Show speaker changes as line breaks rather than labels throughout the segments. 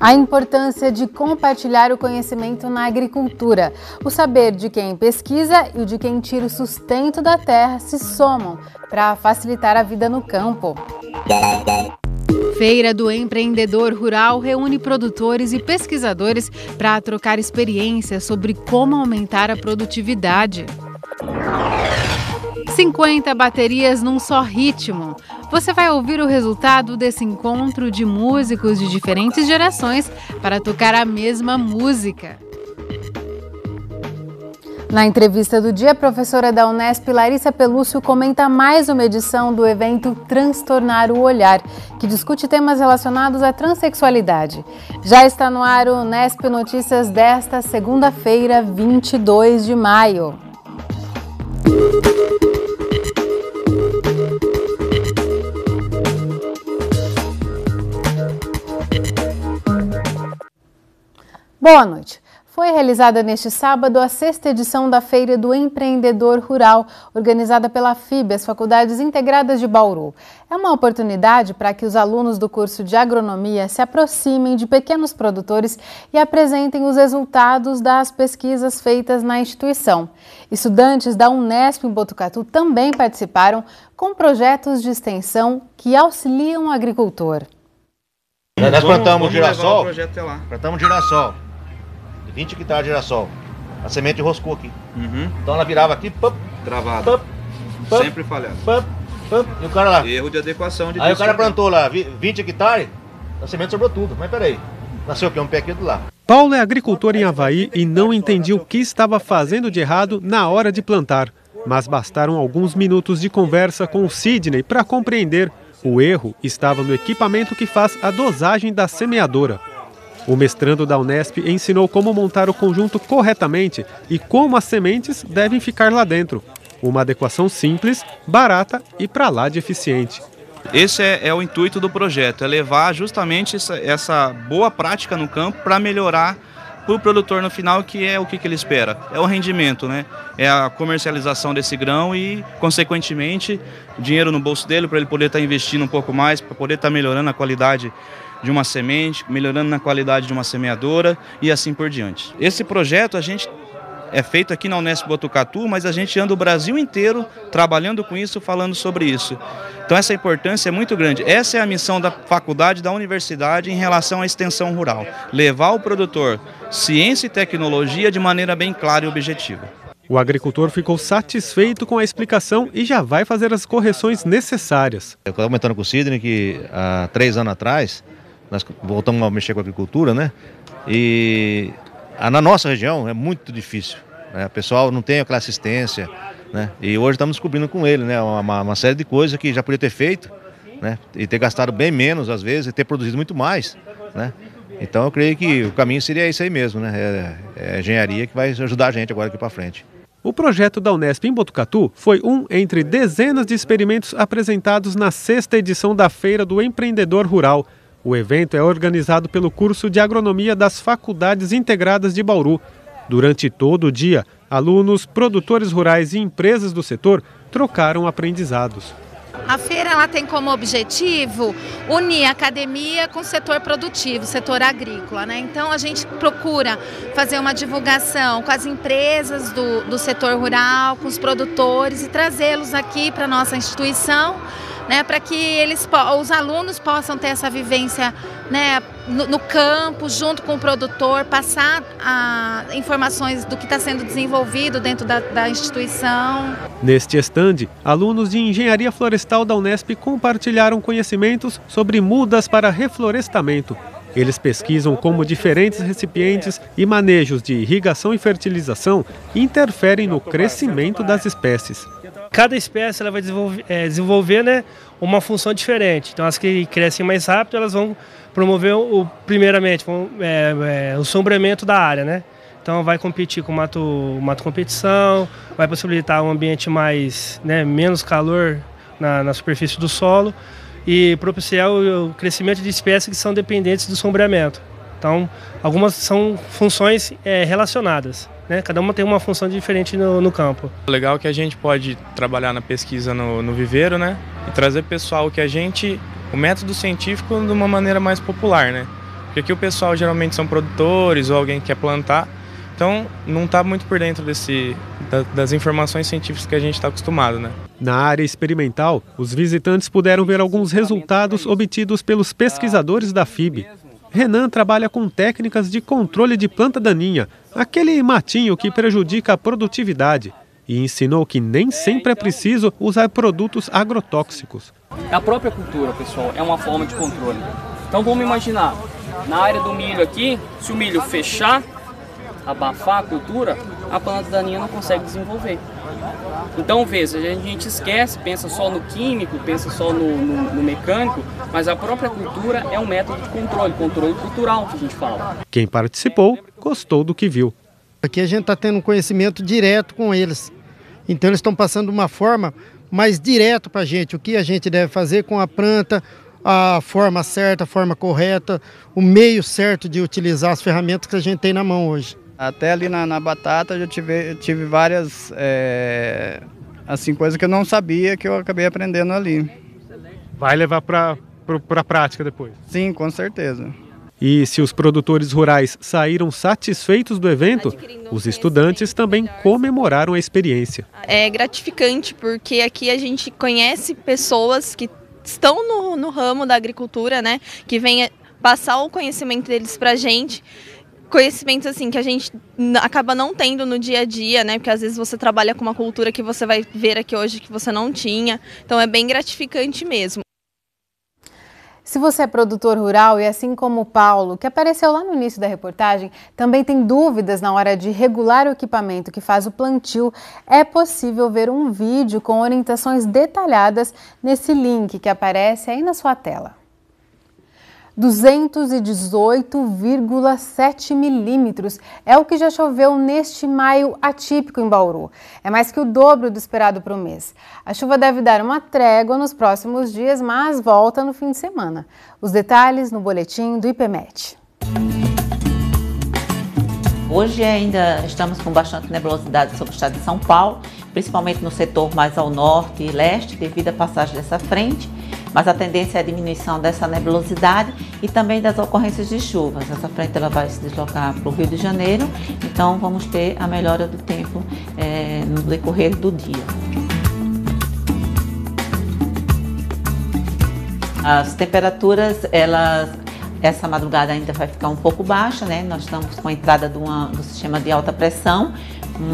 A importância de compartilhar o conhecimento na agricultura. O saber de quem pesquisa e o de quem tira o sustento da terra se somam para facilitar a vida no campo. Feira do Empreendedor Rural reúne produtores e pesquisadores para trocar experiências sobre como aumentar a produtividade. 50 baterias num só ritmo. Você vai ouvir o resultado desse encontro de músicos de diferentes gerações para tocar a mesma música. Na entrevista do dia, a professora da Unesp, Larissa Pelúcio, comenta mais uma edição do evento Transtornar o Olhar, que discute temas relacionados à transexualidade. Já está no ar o Unesp Notícias desta segunda-feira, 22 de maio. Boa noite. Foi realizada neste sábado a 6ª edição da Feira do Empreendedor Rural, organizada pela FIB, as Faculdades Integradas de Bauru. É uma oportunidade para que os alunos do curso de agronomia se aproximem de pequenos produtores e apresentem os resultados das pesquisas feitas na instituição. Estudantes da Unesp em Botucatu também participaram com projetos de extensão que auxiliam o agricultor.
Nós plantamos girassol, plantamos girassol, 20 hectares de girassol. A semente enroscou aqui. Então ela virava aqui,
travada. Sempre falhando.
E o cara lá.
Erro de adequação de
Aí o cara plantou lá 20 hectares, a semente sobrou tudo. Mas peraí, nasceu o quê? Um pé aqui do lado.
Paulo é agricultor em Avaí e não entendia o que estava fazendo de errado na hora de plantar. Mas bastaram alguns minutos de conversa com o Sidney para compreender. O erro estava no equipamento que faz a dosagem da semeadora. O mestrando da Unesp ensinou como montar o conjunto corretamente e como as sementes devem ficar lá dentro. Uma adequação simples, barata e para lá de eficiente.
Esse é o intuito do projeto, é levar justamente essa boa prática no campo para melhorar para o produtor no final, que é o que ele espera. É o rendimento, né? É a comercialização desse grão e, consequentemente, dinheiro no bolso dele para ele poder estar investindo um pouco mais, para poder estar melhorando a qualidade de uma semente, melhorando na qualidade de uma semeadora e assim por diante. Esse projeto a gente é feito aqui na Unesp Botucatu, mas a gente anda o Brasil inteiro trabalhando com isso, falando sobre isso. Então essa importância é muito grande. Essa é a missão da faculdade, da universidade em relação à extensão rural. Levar ao produtor ciência e tecnologia de maneira bem clara e objetiva.
O agricultor ficou satisfeito com a explicação e já vai fazer as correções necessárias.
Eu estou comentando com o Sidney que há 3 anos atrás nós voltamos a mexer com a agricultura, né? E na nossa região é muito difícil, né? O pessoal não tem aquela assistência, né? E hoje estamos descobrindo com ele, né? Uma série de coisas que já podia ter feito, né? E ter gastado bem menos às vezes e ter produzido muito mais, né? Então eu creio que o caminho seria isso aí mesmo, né? É a engenharia que vai ajudar a gente agora aqui para frente.
O projeto da Unesp em Botucatu foi um entre dezenas de experimentos apresentados na 6ª edição da Feira do Empreendedor Rural. O evento é organizado pelo curso de agronomia das Faculdades Integradas de Bauru. Durante todo o dia, alunos, produtores rurais e empresas do setor trocaram aprendizados.
A feira ela tem como objetivo unir a academia com o setor produtivo, o setor agrícola, né? Então a gente procura fazer uma divulgação com as empresas do setor rural, com os produtores e trazê-los aqui para a nossa instituição, né, para que os alunos possam ter essa vivência, né, no campo, junto com o produtor, passar informações do que está sendo desenvolvido dentro da instituição.
Neste estande, alunos de Engenharia Florestal da Unesp compartilharam conhecimentos sobre mudas para reflorestamento. Eles pesquisam como diferentes recipientes e manejos de irrigação e fertilização interferem no crescimento das espécies.
Cada espécie ela vai desenvolver, né, uma função diferente. Então as que crescem mais rápido elas vão promover primeiramente o sombreamento da área, né? Então vai competir com mato competição, vai possibilitar um ambiente mais, né, menos calor na superfície do solo e propiciar o crescimento de espécies que são dependentes do sombreamento. Então algumas são funções relacionadas, né? Cada uma tem uma função diferente no campo.
O legal é que a gente pode trabalhar na pesquisa no viveiro, né? E trazer pessoal o método científico de uma maneira mais popular, né? Porque aqui o pessoal geralmente são produtores ou alguém que quer plantar, então não está muito por dentro das informações científicas que a gente está acostumado, né?
Na área experimental, os visitantes puderam ver alguns resultados obtidos pelos pesquisadores da FIB. Renan trabalha com técnicas de controle de planta daninha, aquele matinho que prejudica a produtividade, e ensinou que nem sempre é preciso usar produtos agrotóxicos.
A própria cultura, pessoal, é uma forma de controle. Então vamos imaginar, na área do milho aqui, se o milho fechar, abafar a cultura, a planta daninha não consegue desenvolver. Então, veja, a gente esquece, pensa só no químico, pensa só no mecânico, mas a própria cultura é um método de controle cultural que a gente fala.
Quem participou gostou do que viu.
Aqui a gente está tendo um conhecimento direto com eles. Então, eles estão passando de uma forma mais direta para a gente, o que a gente deve fazer com a planta, a forma certa, a forma correta, o meio certo de utilizar as ferramentas que a gente tem na mão hoje.
Até ali na batata eu tive várias assim, coisas que eu não sabia, que eu acabei aprendendo ali.
Vai levar para a prática depois?
Sim, com certeza.
E se os produtores rurais saíram satisfeitos do evento, os estudantes também comemoraram a experiência.
É gratificante porque aqui a gente conhece pessoas que estão no ramo da agricultura, né, que vêm passar o conhecimento deles para a gente. Conhecimentos assim que a gente acaba não tendo no dia a dia, né? Porque às vezes você trabalha com uma cultura que você vai ver aqui hoje que você não tinha. Então é bem gratificante mesmo.
Se você é produtor rural e assim como o Paulo, que apareceu lá no início da reportagem, também tem dúvidas na hora de regular o equipamento que faz o plantio, é possível ver um vídeo com orientações detalhadas nesse link que aparece aí na sua tela. 218,7 milímetros é o que já choveu neste maio atípico em Bauru. É mais que o dobro do esperado para o mês. A chuva deve dar uma trégua nos próximos dias, mas volta no fim de semana. Os detalhes no boletim do IPMET.
Hoje ainda estamos com bastante nebulosidade sobre o estado de São Paulo, principalmente no setor mais ao norte e leste, devido à passagem dessa frente. Mas a tendência é a diminuição dessa nebulosidade e também das ocorrências de chuvas. Essa frente ela vai se deslocar para o Rio de Janeiro, então vamos ter a melhora do tempo no decorrer do dia. As temperaturas, essa madrugada ainda vai ficar um pouco baixa, né? Nós estamos com a entrada do sistema de alta pressão,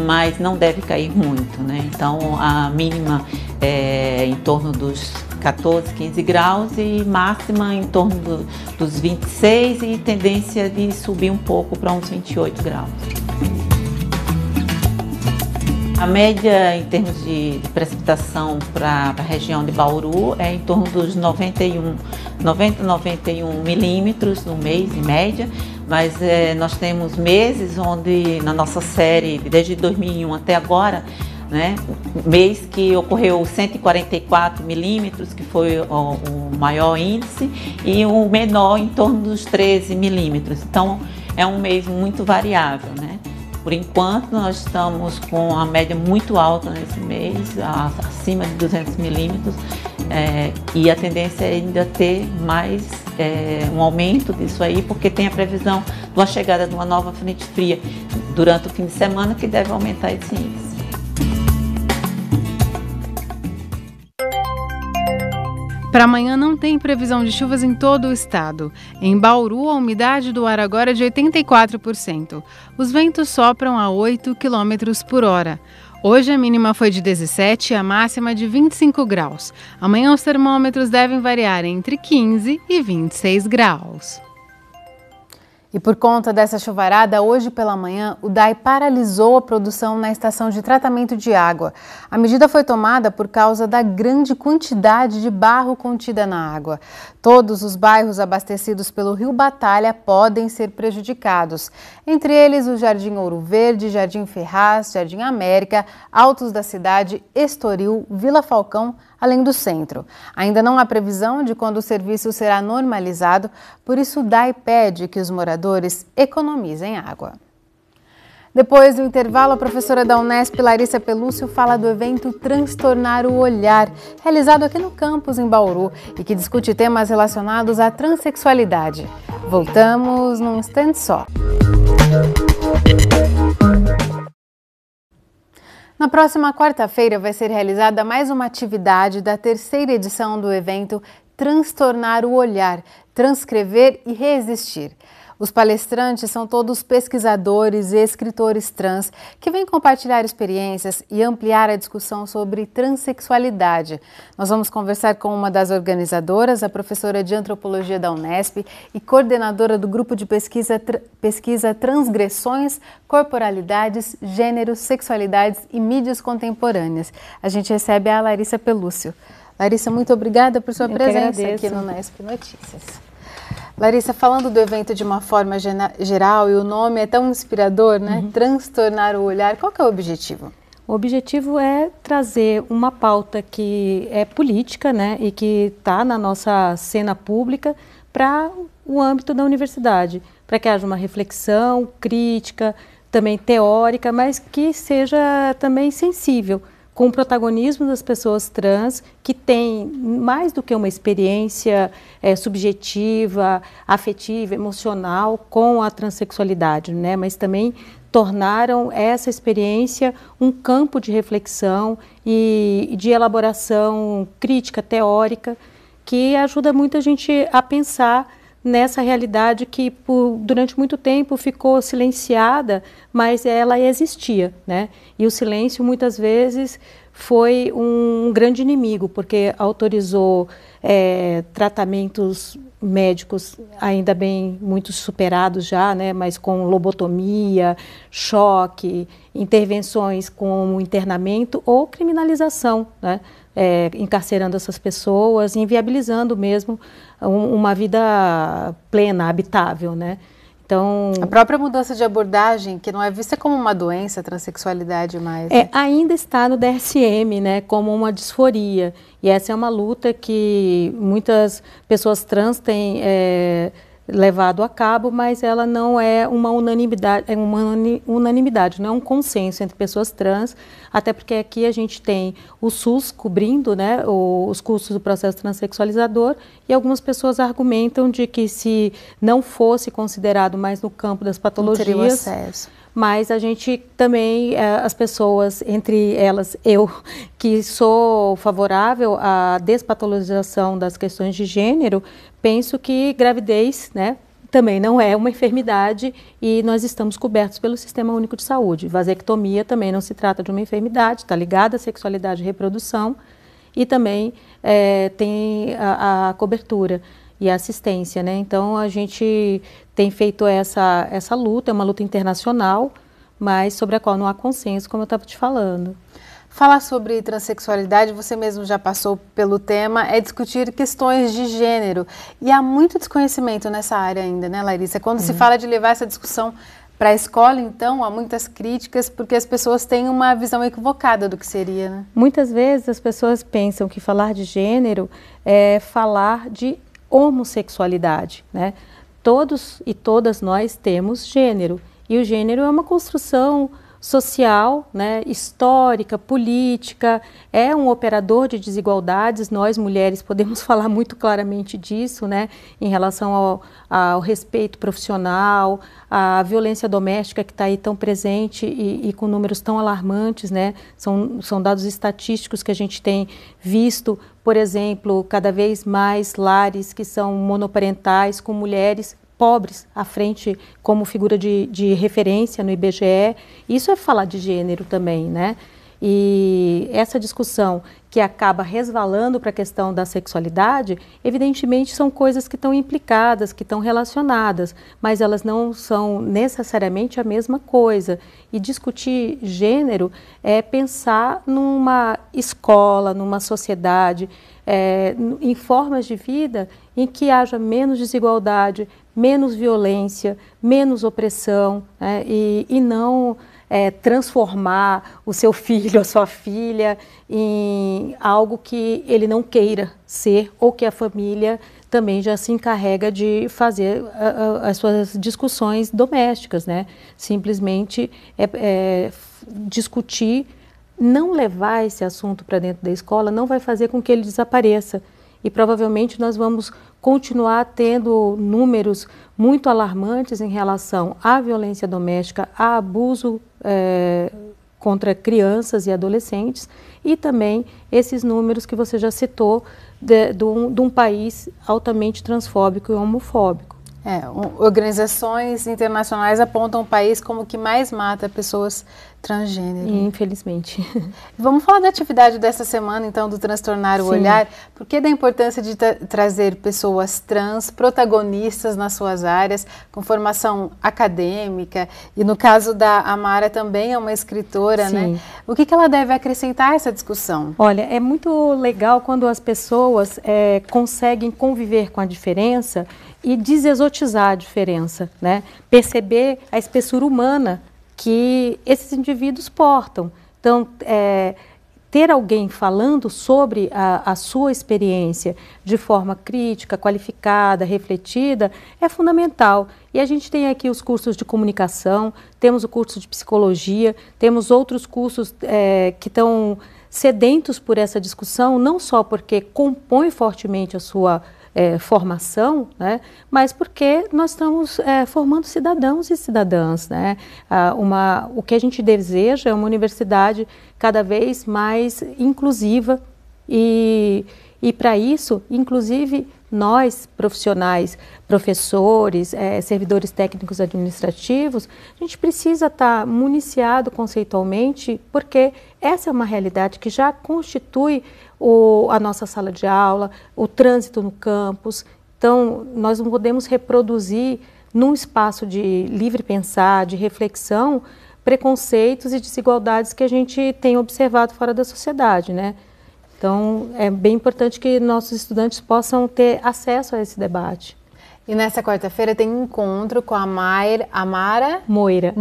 mas não deve cair muito, né? Então a mínima é em torno dos 14, 15 graus e máxima em torno dos 26 e tendência de subir um pouco para uns 28 graus. A média em termos de precipitação para a região de Bauru é em torno dos 90 a 91 milímetros no mês, em média, mas nós temos meses onde, na nossa série, desde 2001 até agora, né, mês que ocorreu 144 milímetros, que foi o maior índice, e o menor em torno dos 13 milímetros. Então, é um mês muito variável, né? Por enquanto, nós estamos com a média muito alta nesse mês, acima de 200 milímetros, e a tendência é ainda ter mais um aumento disso aí, porque tem a previsão de uma chegada de uma nova frente fria durante o fim de semana, que deve aumentar esse índice.
Para amanhã não tem previsão de chuvas em todo o estado. Em Bauru, a umidade do ar agora é de 84%. Os ventos sopram a 8 km por hora. Hoje a mínima foi de 17 e a máxima de 25 graus. Amanhã os termômetros devem variar entre 15 e 26 graus. E por conta dessa chuvarada, hoje pela manhã, o DAI paralisou a produção na estação de tratamento de água. A medida foi tomada por causa da grande quantidade de barro contida na água. Todos os bairros abastecidos pelo Rio Batalha podem ser prejudicados. Entre eles, o Jardim Ouro Verde, Jardim Ferraz, Jardim América, Altos da Cidade, Estoril, Vila Falcão, além do centro. Ainda não há previsão de quando o serviço será normalizado, por isso o DAI pede que os moradores economizem água. Depois do intervalo, a professora da Unesp, Larissa Pelúcio, fala do evento Transtornar o Olhar, realizado aqui no campus em Bauru e que discute temas relacionados à transexualidade. Voltamos num instante só. Na próxima quarta-feira vai ser realizada mais uma atividade da terceira edição do evento Transtornar o Olhar, Transcrever e Resistir. Os palestrantes são todos pesquisadores e escritores trans que vêm compartilhar experiências e ampliar a discussão sobre transexualidade. Nós vamos conversar com uma das organizadoras, a professora de Antropologia da Unesp e coordenadora do grupo de pesquisa Transgressões, Corporalidades, Gêneros, Sexualidades e Mídias Contemporâneas. A gente recebe a Larissa Pelúcio. Larissa, muito obrigada por sua presença aqui no Unesp Notícias. Larissa, falando do evento de uma forma geral, e o nome é tão inspirador, né? Transtornar o olhar, qual que é o objetivo?
O objetivo é trazer uma pauta que é política, né? E que está na nossa cena pública para o âmbito da universidade, para que haja uma reflexão crítica, também teórica, mas que seja também sensível, com o protagonismo das pessoas trans, que têm mais do que uma experiência subjetiva, afetiva, emocional com a transexualidade, né? Mas também tornaram essa experiência um campo de reflexão e de elaboração crítica, teórica, que ajuda muito a gente a pensar nessa realidade que durante muito tempo ficou silenciada, mas ela existia, né? E o silêncio muitas vezes foi um grande inimigo, porque autorizou tratamentos médicos ainda bem muito superados já, né? Mas com lobotomia, choque, intervenções como internamento ou criminalização, né? Encarcerando essas pessoas, inviabilizando mesmo uma vida plena, habitável, né? Então,
a própria mudança de abordagem, que não é vista como uma doença, a transexualidade mais.
Ainda está no DSM, né, como uma disforia. E essa é uma luta que muitas pessoas trans têm levado a cabo, mas ela não é uma unanimidade, não é um consenso entre pessoas trans, até porque aqui a gente tem o SUS cobrindo, né, os custos do processo transexualizador, e algumas pessoas argumentam de que se não fosse considerado mais no campo das patologias,
não teria o acesso.
Mas a gente também, as pessoas, entre elas eu, que sou favorável à despatologização das questões de gênero, penso que gravidez, né, também não é uma enfermidade e nós estamos cobertos pelo Sistema Único de Saúde. Vasectomia também não se trata de uma enfermidade, está ligada à sexualidade e reprodução e também tem a cobertura e a assistência, né? Então a gente tem feito essa luta, é uma luta internacional, mas sobre a qual não há consenso, como eu estava te falando.
Falar sobre transexualidade, você mesmo já passou pelo tema, é discutir questões de gênero. E há muito desconhecimento nessa área ainda, né, Larissa? Quando se fala de levar essa discussão para a escola, então, há muitas críticas, porque as pessoas têm uma visão equivocada do que seria, né?
Muitas vezes as pessoas pensam que falar de gênero é falar de homossexualidade, né? Todos e todas nós temos gênero, e o gênero é uma construção social, né, histórica, política, é um operador de desigualdades. Nós, mulheres, podemos falar muito claramente disso, né, em relação ao respeito profissional, à violência doméstica que está aí tão presente e com números tão alarmantes, né, são dados estatísticos que a gente tem visto, por exemplo, cada vez mais lares que são monoparentais com mulheres pobres à frente como figura de referência no IBGE. Isso é falar de gênero também, né? E essa discussão que acaba resvalando para a questão da sexualidade, evidentemente são coisas que estão implicadas, que estão relacionadas, mas elas não são necessariamente a mesma coisa. E discutir gênero é pensar numa escola, numa sociedade, em formas de vida em que haja menos desigualdade, menos violência, menos opressão, né? E não transformar o seu filho, a sua filha em algo que ele não queira ser ou que a família também já se encarrega de fazer as suas discussões domésticas, né? Simplesmente discutir, não levar esse assunto para dentro da escola não vai fazer com que ele desapareça. E provavelmente nós vamos continuar tendo números muito alarmantes em relação à violência doméstica, a abuso contra crianças e adolescentes, e também esses números que você já citou de um país altamente transfóbico e homofóbico.
Organizações internacionais apontam o país como o que mais mata pessoas transgênero.
Infelizmente.
Vamos falar da atividade dessa semana, então, do Transtornar o Olhar. Por que da importância de trazer pessoas trans, protagonistas nas suas áreas, com formação acadêmica, e no caso da Amara também é uma escritora, né? O que ela deve acrescentar a essa discussão?
Olha, é muito legal quando as pessoas conseguem conviver com a diferença e desexotizar a diferença, né? Perceber a espessura humana que esses indivíduos portam. Então, ter alguém falando sobre a sua experiência de forma crítica, qualificada, refletida, é fundamental. E a gente tem aqui os cursos de comunicação, temos o curso de psicologia, temos outros cursos que estão sedentos por essa discussão, não só porque compõe fortemente a sua formação, né, mas porque nós estamos formando cidadãos e cidadãs, né? O que a gente deseja é uma universidade cada vez mais inclusiva e para isso, inclusive, nós, profissionais, professores, servidores técnicos administrativos, a gente precisa estar municiado conceitualmente, porque essa é uma realidade que já constitui a nossa sala de aula, o trânsito no campus. Então, nós não podemos reproduzir, num espaço de livre pensar, de reflexão, preconceitos e desigualdades que a gente tem observado fora da sociedade, né? Então, é bem importante que nossos estudantes possam ter acesso a esse debate.
E nessa quarta-feira tem um encontro com a Amara
Moira.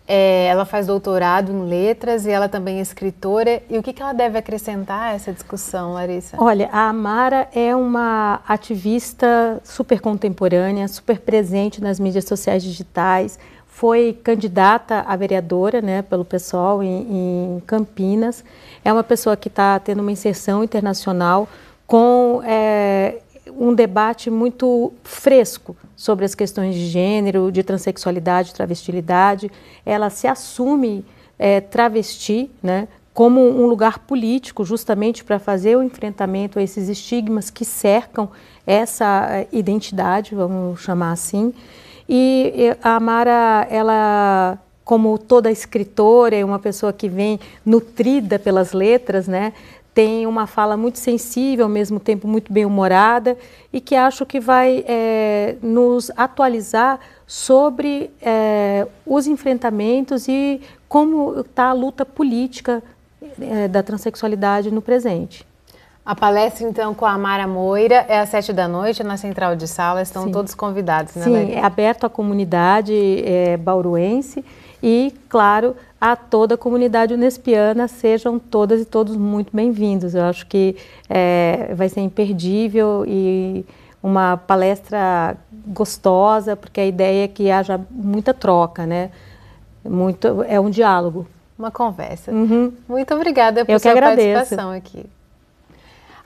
Ela faz doutorado em letras e ela também é escritora. E o que ela deve acrescentar a essa discussão, Larissa?
Olha, a Amara é uma ativista super contemporânea, super presente nas mídias sociais digitais, foi candidata a vereadora, né, pelo PSOL em Campinas. É uma pessoa que está tendo uma inserção internacional com um debate muito fresco sobre as questões de gênero, de transexualidade, travestilidade. Ela se assume travesti, né, como um lugar político, justamente para fazer o enfrentamento a esses estigmas que cercam essa identidade, vamos chamar assim. E a Amara, ela, como toda escritora, é uma pessoa que vem nutrida pelas letras, né? Tem uma fala muito sensível, ao mesmo tempo muito bem-humorada, e que acho que vai nos atualizar sobre os enfrentamentos e como está a luta política da transexualidade no presente.
A palestra, então, com a Amara Moira é às 7h, na Central de Sala. Estão todos convidados, né,
Sim, é aberto à comunidade bauruense e, claro, a toda a comunidade unespiana. Sejam todas e todos muito bem-vindos. Eu acho que vai ser imperdível e uma palestra gostosa, porque a ideia é que haja muita troca, né? É um diálogo.
Uma conversa. Muito obrigada por sua participação aqui.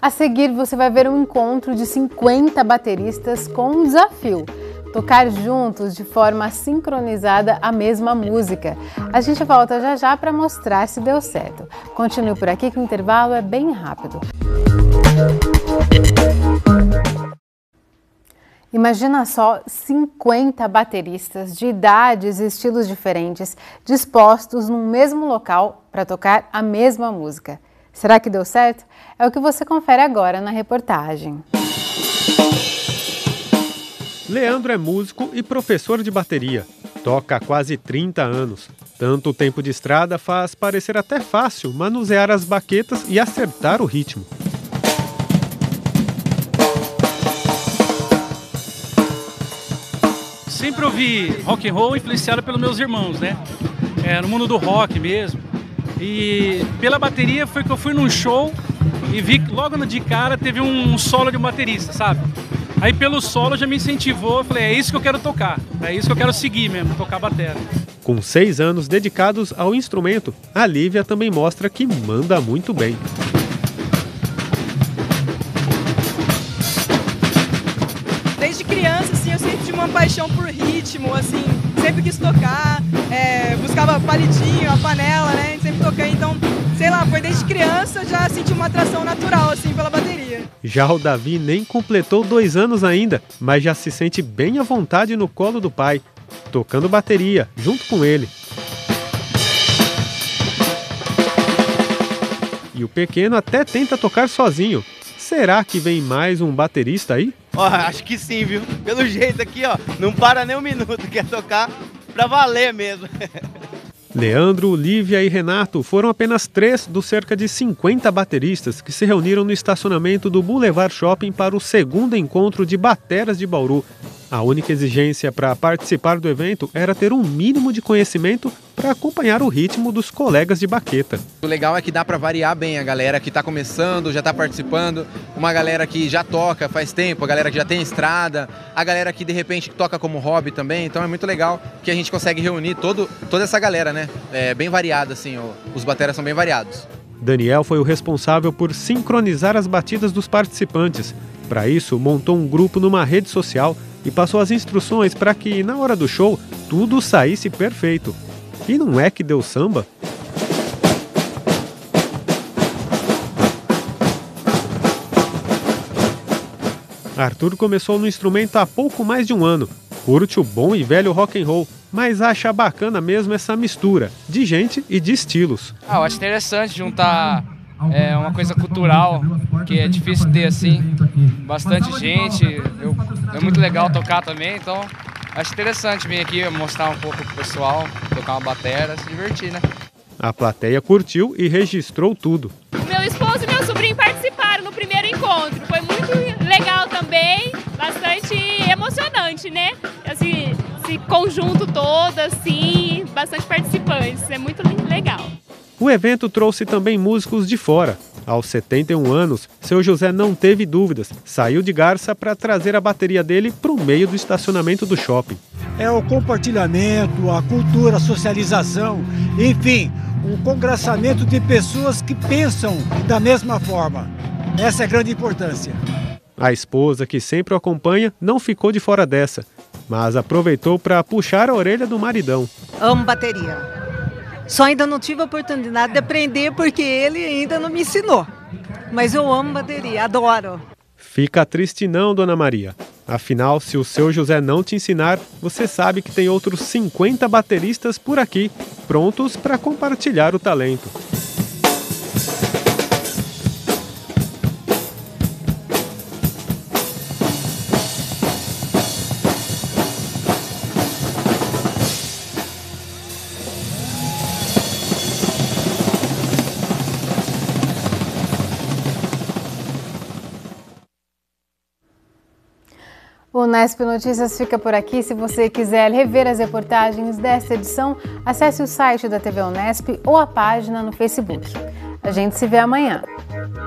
A seguir, você vai ver um encontro de 50 bateristas com um desafio: tocar juntos de forma sincronizada a mesma música. A gente volta já já para mostrar se deu certo. Continue por aqui que o intervalo é bem rápido. Imagina só 50 bateristas de idades e estilos diferentes dispostos no mesmo local para tocar a mesma música. Será que deu certo? É o que você confere agora na reportagem.
Leandro é músico e professor de bateria. Toca há quase 30 anos. Tanto tempo de estrada faz parecer até fácil manusear as baquetas e acertar o ritmo.
Sempre ouvi rock and roll influenciado pelos meus irmãos, né? No mundo do rock mesmo. E pela bateria foi que eu fui num show e vi que logo de cara teve um solo de um baterista, sabe? Aí pelo solo já me incentivou, eu falei, é isso que eu quero tocar, é isso que eu quero seguir mesmo, tocar bateria.
Com 6 anos dedicados ao instrumento, a Lívia também mostra que manda muito bem.
Desde criança, assim, eu sempre tive uma paixão por ritmo, assim, sempre quis tocar, buscava palitinho, a panela, né, sempre toquei, então, sei lá, foi desde criança, já senti uma atração natural, assim, pela bateria.
Já o Davi nem completou 2 anos ainda, mas já se sente bem à vontade no colo do pai, tocando bateria, junto com ele. E o pequeno até tenta tocar sozinho. Será que vem mais um baterista aí?
Acho que sim, viu? Pelo jeito aqui, não para nem um minuto, quer tocar pra valer mesmo.
Leandro, Lívia e Renato foram apenas 3 dos cerca de 50 bateristas que se reuniram no estacionamento do Boulevard Shopping para o 2º encontro de bateras de Bauru. A única exigência para participar do evento era ter um mínimo de conhecimento para acompanhar o ritmo dos colegas de baqueta.
O legal é que dá para variar bem a galera que está começando, já está participando, uma galera que já toca faz tempo, a galera que já tem estrada, a galera que de repente toca como hobby também, então é muito legal que a gente consegue reunir toda essa galera, né? É bem variada, assim, os bateras são bem variados.
Daniel foi o responsável por sincronizar as batidas dos participantes. Para isso, montou um grupo numa rede social e passou as instruções para que, na hora do show, tudo saísse perfeito. E não é que deu samba? Arthur começou no instrumento há pouco mais de um ano. Curte o bom e velho rock and roll, mas acha bacana mesmo essa mistura de gente e de estilos.
Eu acho interessante juntar uma coisa cultural, que é difícil ter assim, bastante gente, é muito legal tocar também, então acho interessante vir aqui mostrar um pouco pro pessoal, tocar uma bateria, se divertir, né?
A plateia curtiu e registrou tudo.
Meu esposo e meu sobrinho participaram no primeiro encontro, foi muito legal também, bastante emocionante, né? Assim, esse conjunto todo, assim, bastante participantes, é muito legal.
O evento trouxe também músicos de fora. Aos 71 anos, seu José não teve dúvidas, saiu de Garça para trazer a bateria dele para o meio do estacionamento do shopping.
É o compartilhamento, a cultura, a socialização, enfim, o congraçamento de pessoas que pensam da mesma forma. Essa é a grande importância.
A esposa, que sempre o acompanha, não ficou de fora dessa, mas aproveitou para puxar a orelha do maridão.
Amo bateria. Só ainda não tive a oportunidade de aprender porque ele ainda não me ensinou. Mas eu amo bateria, adoro.
Fica triste não, Dona Maria. Afinal, se o seu José não te ensinar, você sabe que tem outros 50 bateristas por aqui, prontos para compartilhar o talento.
O Unesp Notícias fica por aqui. Se você quiser rever as reportagens desta edição, acesse o site da TV Unesp ou a página no Facebook. A gente se vê amanhã.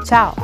Tchau!